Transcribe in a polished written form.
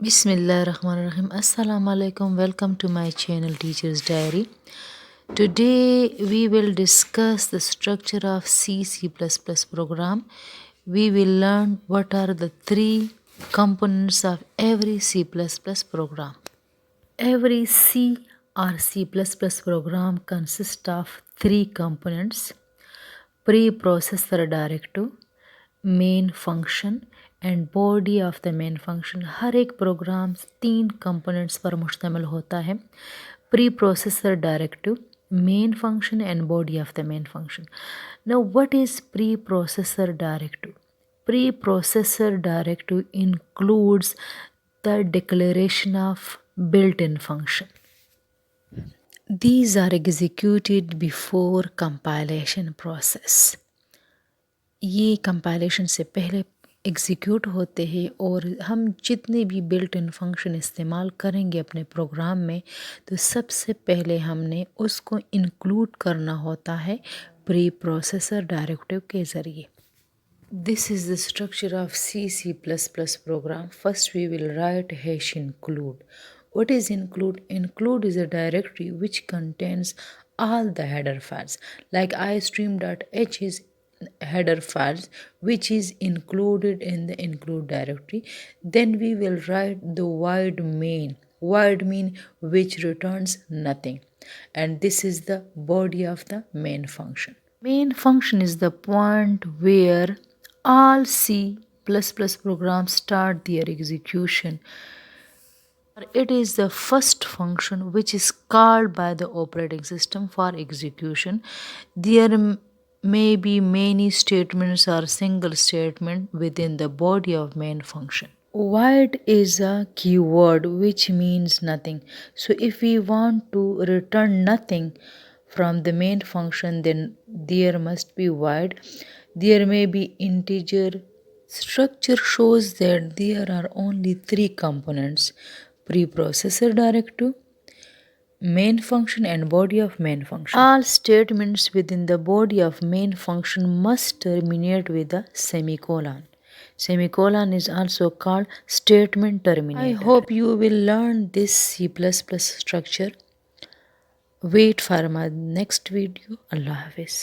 Bismillahirrahmanirrahim. Assalamu alaikum. Welcome to my channel Teacher's Diary. Today we will discuss the structure of C++ program. We will learn what are the three components of every C++ program. Every C or C++ program consists of three components: preprocessor directive, main function and body of the main function. हर एक program तीन components पर मुश्तमिल होता है: preprocessor directive, main function and body of the main function. Now what is preprocessor directive? Preprocessor directive includes the declaration of built-in function. These are executed before compilation process. ये compilation से पहले execute होते हैं और हम जितने भी built in function इस्तेमाल करेंगे अपने प्रोग्राम में, तो सबसे पहले हमने उसको इंक्लूड करना होता है प्री प्रोसेसर डायरेक्टिव के ज़रिए। This is the structure of C++ program. First we will write hash include. What is include? Include is a directory which contains all the header files. Like istream.h is header files which is included in the include directory. Then we will write the void main. Void mean which returns nothing. And this is the body of the main function. Main function is the point where all C++ programs start their execution. It is the first function which is called by the operating system for execution. There may be many statements or single statement within the body of main function. Void is a keyword which means nothing. So if we want to return nothing from the main function, then there must be void. There may be integer. Structure shows that there are only three components: preprocessor directive, main function and body of main function. All statements within the body of main function must terminate with a semicolon. Semicolon is also called statement terminator. I hope you will learn this C++ structure. Wait for my next video. Allah Hafiz.